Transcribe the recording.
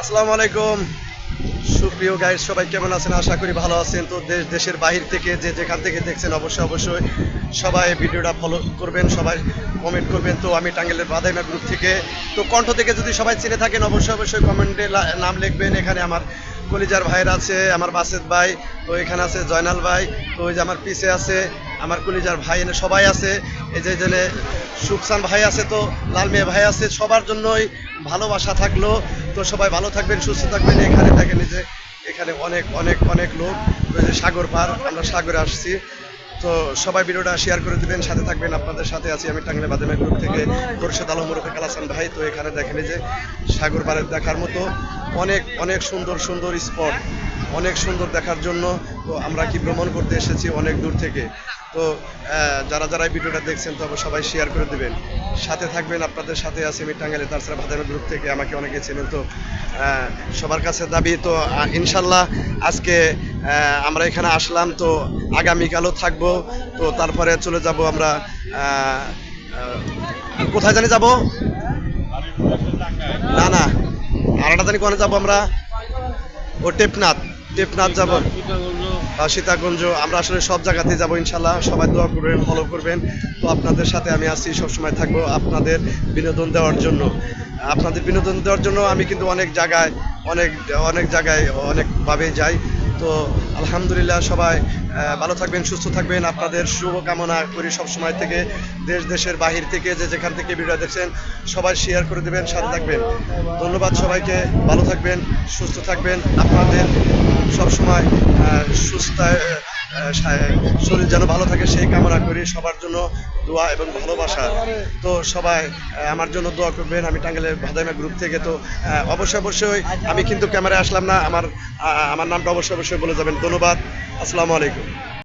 আসসালামু আলাইকুম সুপ্রিয় গাইড সবাই কেমন আছেন? আশা করি ভালো আছেন। তো দেশের বাহির থেকে যে যেখান থেকে দেখছেন অবশ্যই সবাই ভিডিওটা ফলো করবেন, সবাই কমেন্ট করবেন। তো আমি টাঙ্গাইলের বাদাইমা গ্রুপ থেকে, তো কণ্ঠ থেকে যদি সবাই চিনে থাকেন অবশ্যই কমেন্টে নাম লিখবেন। এখানে আমার কলিজার ভাইয়ের আছে, আমার বাসেদ ভাই, তো এখানে আছে জয়নাল ভাই, তো ওই যে আমার পিছে আছে আমার কলিজার ভাই, এনে সবাই আছে। এই যে জেনে সুকসান ভাই আছে, তো লাল মেয়ে ভাই আছে। সবার জন্যই ভালোবাসা থাকলো। তো সবাই ভালো থাকবেন, সুস্থ থাকবেন। এখানে দেখেন যে এখানে অনেক অনেক অনেক লোক, ওই যে সাগর পার, আমরা সাগরে আসছি। তো সবাই ভিডিওটা শেয়ার করে দিবেন, সাথে থাকবেন। আপনাদের সাথে আছি আমি টাঙ্গাইল বাদামা গ্রুপ থেকে খোরশেদ আলম রফিকুল হাসান ভাই। তো এখানে দেখেন যে সাগর পাড়ের দেখার মতো অনেক অনেক সুন্দর সুন্দর স্পট, অনেক সুন্দর দেখার জন্য। তো আমরা কি ভ্রমণ করতে এসেছি অনেক দূর থেকে। তো যারা যারা এই ভিডিওটা দেখছেন তো সবাই শেয়ার করে দিবেন, সাথে থাকবেন। আপনাদের সাথে আছি আমি টাঙ্গাইলে তাছাড়া বাদামা গ্রুপ থেকে, আমাকে অনেকে চেনেন। তো সবার কাছে দাবি, তো ইনশাল্লাহ আজকে আমরা এখানে আসলাম, তো আগামীকালও থাকবো। তো তারপরে চলে যাব আমরা কোথায় জানি যাব, না না আরেকটা জানি কোথায় যাবো আমরা, ও টেপনাথ, টেপনাথ যাব, সীতাকুণ্ড। আমরা আসলে সব জায়গাতেই যাবো ইনশাল্লাহ। সবাই দোয়া করবেন, ফলো করবেন। তো আপনাদের সাথে আমি আছি, সবসময় থাকবো আপনাদের বিনোদন দেওয়ার জন্য। আপনাদের বিনোদন দেওয়ার জন্য আমি কিন্তু অনেক জায়গায় অনেক অনেক জায়গায় অনেকভাবেই যাই। তো আলহামদুলিল্লাহ সবাই ভালো থাকবেন, সুস্থ থাকবেন। আপনাদের শুভকামনা করি সবসময় থেকে। দেশের বাহির থেকে যে যেখান থেকে ভিডিও দেখছেন সবাই শেয়ার করে দেবেন, সাথে থাকবেন। ধন্যবাদ সবাইকে, ভালো থাকবেন, সুস্থ থাকবেন। আপনাদের সবসময় সুস্থ শরীর যেন ভালো থাকে সেই কামনা করি। সবার জন্য দোয়া এবং ভালোবাসা। তো সবাই আমার জন্য দোয়া করবেন। আমি টাঙ্গাইলের বাদাইমা গ্রুপ থেকে। তো অবশ্যই আমি কিন্তু ক্যামেরায় আসলাম না, আমার নামটা অবশ্যই বলে যাবেন। ধন্যবাদ, আসসালামু আলাইকুম।